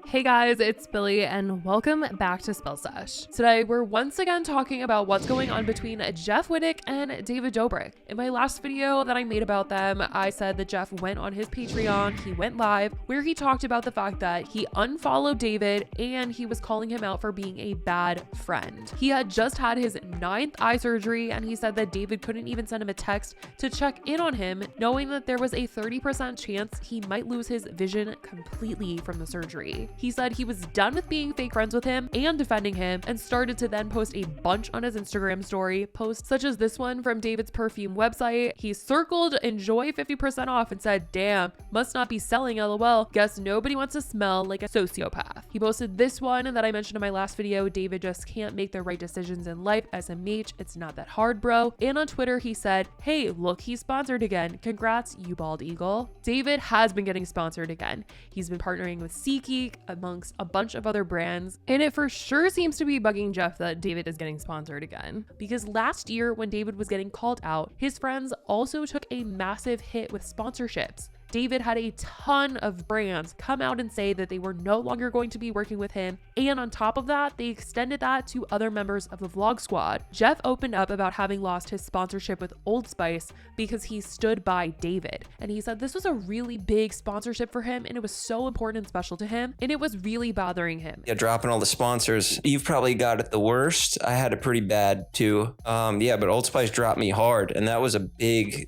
Hey guys, it's Billy and welcome back to Sesh. Today we're once again talking about what's going on between Jeff Wittek and David Dobrik. In my last video that I made about them, I said that Jeff went on his Patreon, he went live, where he talked about the fact that he unfollowed David and he was calling him out for being a bad friend. He had just had his 9th eye surgery and he said that David couldn't even send him a text to check in on him, knowing that there was a 30% chance he might lose his vision completely from the surgery. He said he was done with being fake friends with him and defending him and started to then post a bunch on his Instagram story, posts such as this one from David's perfume website. He circled enjoy 50% off and said, damn, must not be selling LOL. Guess nobody wants to smell like a sociopath. He posted this one that I mentioned in my last video, David just can't make the right decisions in life, SMH, it's not that hard, bro. And on Twitter, he said, hey, look, he's sponsored again. Congrats, you bald eagle. David has been getting sponsored again. He's been partnering with SeaGeek, amongst a bunch of other brands, and it for sure seems to be bugging Jeff that David is getting sponsored again. Because last year when David was getting called out, his friends also took a massive hit with sponsorships. David had a ton of brands come out and say that they were no longer going to be working with him. And on top of that, they extended that to other members of the vlog squad. Jeff opened up about having lost his sponsorship with Old Spice because he stood by David. And he said this was a really big sponsorship for him and it was so important and special to him. And it was really bothering him. Yeah, dropping all the sponsors. You've probably got it the worst. I had it pretty bad too. But Old Spice dropped me hard. And that was a big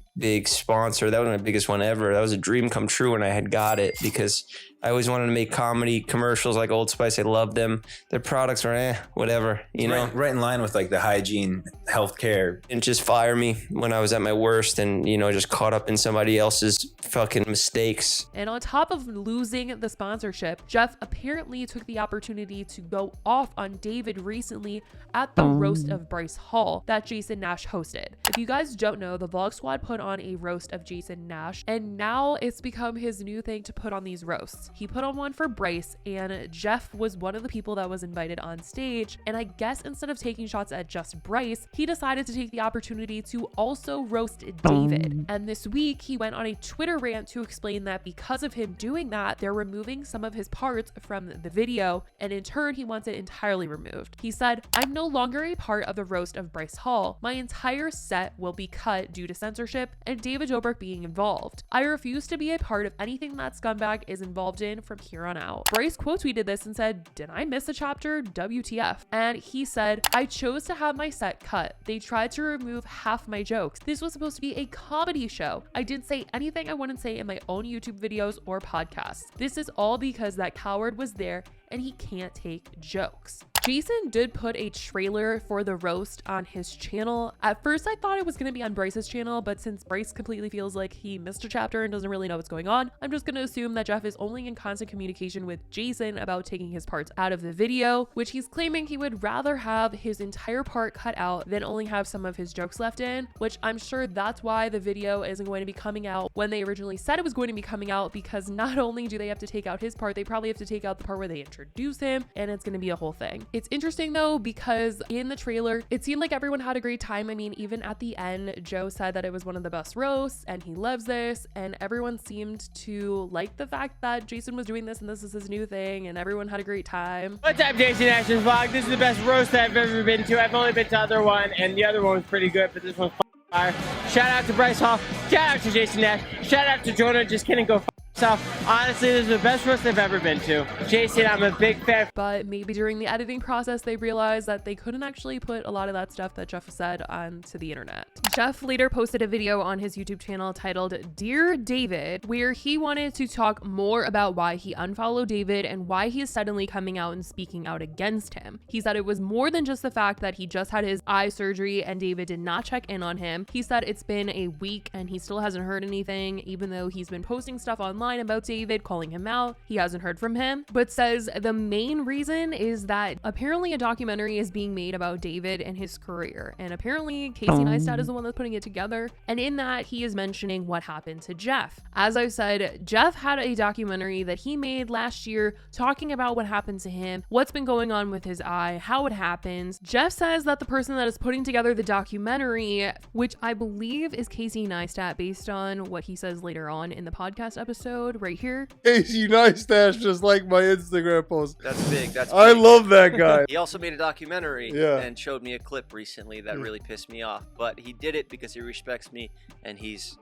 sponsor. That was my biggest one ever. That was a dream come true when I had got it because I always wanted to make comedy commercials like Old Spice. I loved them. Their products were whatever, you know. Right in line with like the hygiene, healthcare. And just fire me when I was at my worst and, just caught up in somebody else's fucking mistakes. And on top of losing the sponsorship, Jeff apparently took the opportunity to go off on David recently at the roast of Bryce Hall that Jason Nash hosted. If you guys don't know, the Vlog Squad put on a roast of Jason Nash, and now it's become his new thing to put on these roasts. He put on one for Bryce, and Jeff was one of the people that was invited on stage. And I guess instead of taking shots at just Bryce, he decided to take the opportunity to also roast David. And this week, he went on a Twitter rant to explain that because of him doing that, they're removing some of his parts from the video, and in turn, he wants it entirely removed. He said, I'm no longer a part of the roast of Bryce Hall. My entire set will be cut due to censorship and David Dobrik being involved. I refuse to be a part of anything that scumbag is involved in from here on out. Bryce quote tweeted this and said, did I miss a chapter? WTF. And he said, I chose to have my set cut. They tried to remove half my jokes. This was supposed to be a comedy show. I didn't say anything I wouldn't say in my own YouTube videos or podcasts. This is all because that coward was there and he can't take jokes. Jason did put a trailer for the roast on his channel. At first, I thought it was going to be on Bryce's channel, but since Bryce completely feels like he missed a chapter and doesn't really know what's going on, I'm just going to assume that Jeff is only in constant communication with Jason about taking his parts out of the video, which he's claiming he would rather have his entire part cut out than only have some of his jokes left in, which I'm sure that's why the video isn't going to be coming out when they originally said it was going to be coming out, because not only do they have to take out his part, they probably have to take out the part where they introduce him, and it's going to be a whole thing. It's interesting though, because in the trailer, it seemed like everyone had a great time. I mean, even at the end, Joe said that it was one of the best roasts and he loves this, and everyone seemed to like the fact that Jason was doing this and this is his new thing, and everyone had a great time. What's up, Jason Nash's vlog? This is the best roast I've ever been to. I've only been to the other one, and the other one was pretty good, but this one's fire. Shout out to Bryce Hall. Shout out to Jason Nash. Shout out to Jonah. Just kidding, go yourself. Honestly, this is the best roast I've ever been to. Jason, I'm a big fan. But maybe during the editing process, they realized that they couldn't actually put a lot of that stuff that Jeff said onto the internet. Jeff later posted a video on his YouTube channel titled Dear David, where he wanted to talk more about why he unfollowed David and why he is suddenly coming out and speaking out against him. He said it was more than just the fact that he just had his eye surgery and David did not check in on him. He said it's been a week and he still hasn't heard anything, even though he's been posting stuff online about David, calling him out. He hasn't heard from him, but says the main reason is that apparently a documentary is being made about David and his career, and apparently Casey Neistat is the one that's putting it together, and in that he is mentioning what happened to Jeff. As I said, Jeff had a documentary that he made last year talking about what happened to him, what's been going on with his eye, how it happens. Jeff says that the person that is putting together the documentary, which I believe is Casey Neistat based on what he says later on in the podcast episode, right here. Casey Neistat just like my Instagram post. That's big. That's I big. love that guy. He also made a documentary Yeah. and showed me a clip recently that really pissed me off. But he did it because he respects me and he's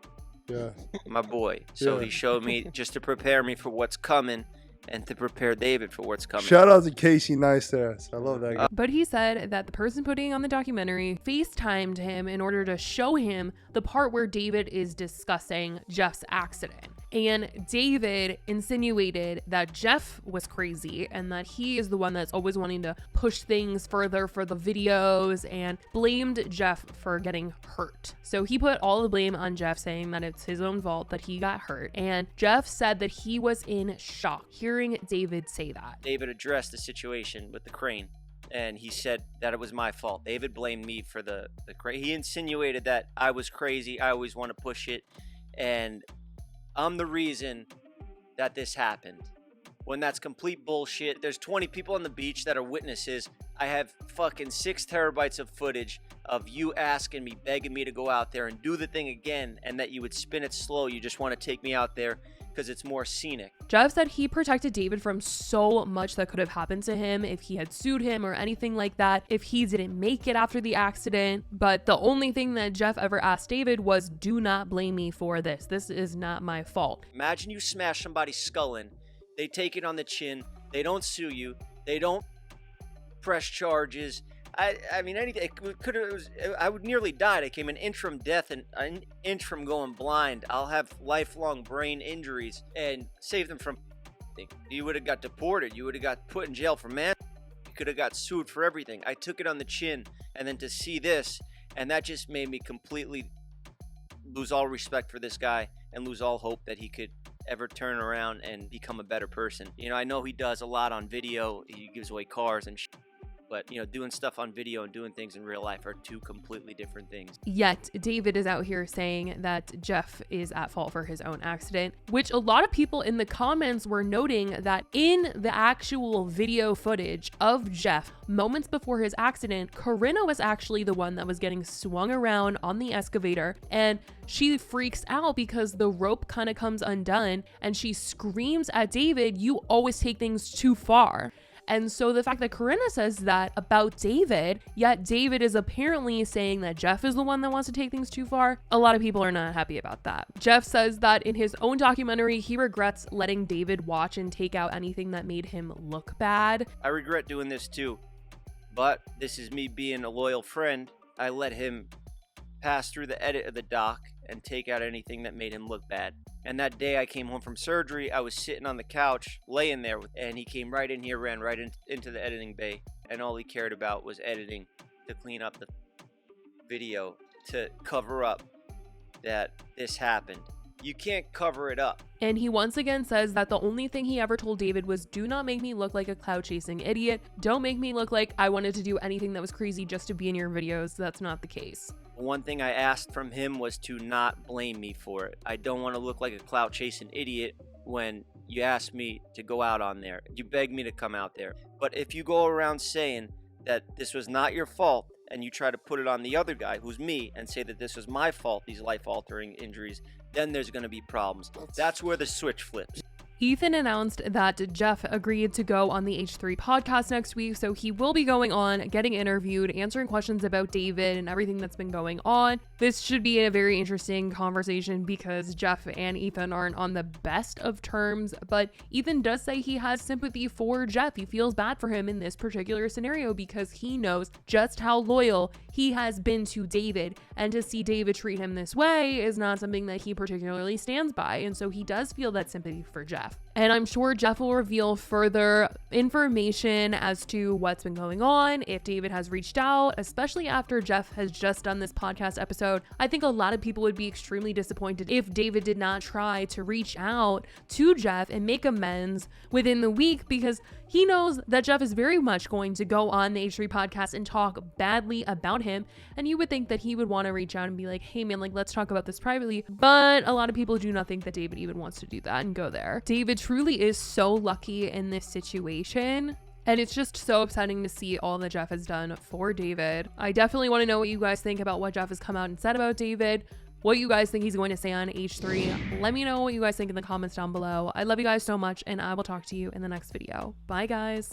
Yeah. my boy. So Yeah. he showed me just to prepare me for what's coming and to prepare David for what's coming. Shout out to Casey Neistat. I love that guy. But he said that the person putting on the documentary FaceTimed him in order to show him the part where David is discussing Jeff's accident. And David insinuated that Jeff was crazy and that he is the one that's always wanting to push things further for the videos and blamed Jeff for getting hurt. So he put all the blame on Jeff, saying that it's his own fault that he got hurt. And Jeff said that he was in shock hearing David say that. David addressed the situation with the crane. And he said that it was my fault. David blamed me for the crane. He insinuated that I was crazy. I always want to push it. And I'm the reason that this happened. When that's complete bullshit. There's 20 people on the beach that are witnesses. I have fucking 6 terabytes of footage of you asking me, begging me to go out there and do the thing again, and that you would spin it slow. You just want to take me out there because it's more scenic. Jeff said he protected David from so much that could have happened to him if he had sued him or anything like that, if he didn't make it after the accident. But the only thing that Jeff ever asked David was, do not blame me for this. This is not my fault. Imagine you smash somebody's skull in. They take it on the chin. They don't sue you. They don't press charges. I mean, anything. I would nearly died. I came an inch from death and an inch from going blind. I'll have lifelong brain injuries and save them from. You would have got deported. You would have got put in jail for man. You could have got sued for everything. I took it on the chin, and then to see this, and that just made me completely lose all respect for this guy and lose all hope that he could ever turn around and become a better person. You know, I know he does a lot on video. He gives away cars and shit. But, you know, doing stuff on video and doing things in real life are two completely different things. Yet David is out here saying that Jeff is at fault for his own accident, which a lot of people in the comments were noting that in the actual video footage of Jeff, moments before his accident, Corinna was actually the one that was getting swung around on the excavator, and she freaks out because the rope kind of comes undone and she screams at David, "You always take things too far." And so the fact that Corinna says that about David, yet David is apparently saying that Jeff is the one that wants to take things too far, a lot of people are not happy about that. Jeff says that in his own documentary, he regrets letting David watch and take out anything that made him look bad. I regret doing this too, but this is me being a loyal friend. I let him pass through the edit of the doc and take out anything that made him look bad. And that day I came home from surgery, I was sitting on the couch, laying there, and he came right in here, ran right into the editing bay, and all he cared about was editing to clean up the video, to cover up that this happened. You can't cover it up. And he once again says that the only thing he ever told David was, do not make me look like a cloud chasing idiot. Don't make me look like I wanted to do anything that was crazy just to be in your videos. That's not the case. One thing I asked from him was to not blame me for it. I don't want to look like a clout chasing idiot when you ask me to go out on there. You beg me to come out there. But if you go around saying that this was not your fault and you try to put it on the other guy, who's me, and say that this was my fault, these life-altering injuries, then there's going to be problems. That's where the switch flips. Ethan announced that Jeff agreed to go on the H3 podcast next week, so he will be going on, getting interviewed, answering questions about David and everything that's been going on. This should be a very interesting conversation because Jeff and Ethan aren't on the best of terms, but Ethan does say he has sympathy for Jeff. He feels bad for him in this particular scenario because he knows just how loyal he has been to David, and to see David treat him this way is not something that he particularly stands by, and so he does feel that sympathy for Jeff. And I'm sure Jeff will reveal further information as to what's been going on, if David has reached out, especially after Jeff has just done this podcast episode. I think a lot of people would be extremely disappointed if David did not try to reach out to Jeff and make amends within the week, because he knows that Jeff is very much going to go on the H3 podcast and talk badly about him. And you would think that he would want to reach out and be like, hey man, like, let's talk about this privately. But a lot of people do not think that David even wants to do that and go there. David truly is so lucky in this situation. And it's just so upsetting to see all that Jeff has done for David. I definitely want to know what you guys think about what Jeff has come out and said about David. what you guys think he's going to say on H3. Let me know what you guys think in the comments down below. I love you guys so much, and I will talk to you in the next video. Bye, guys.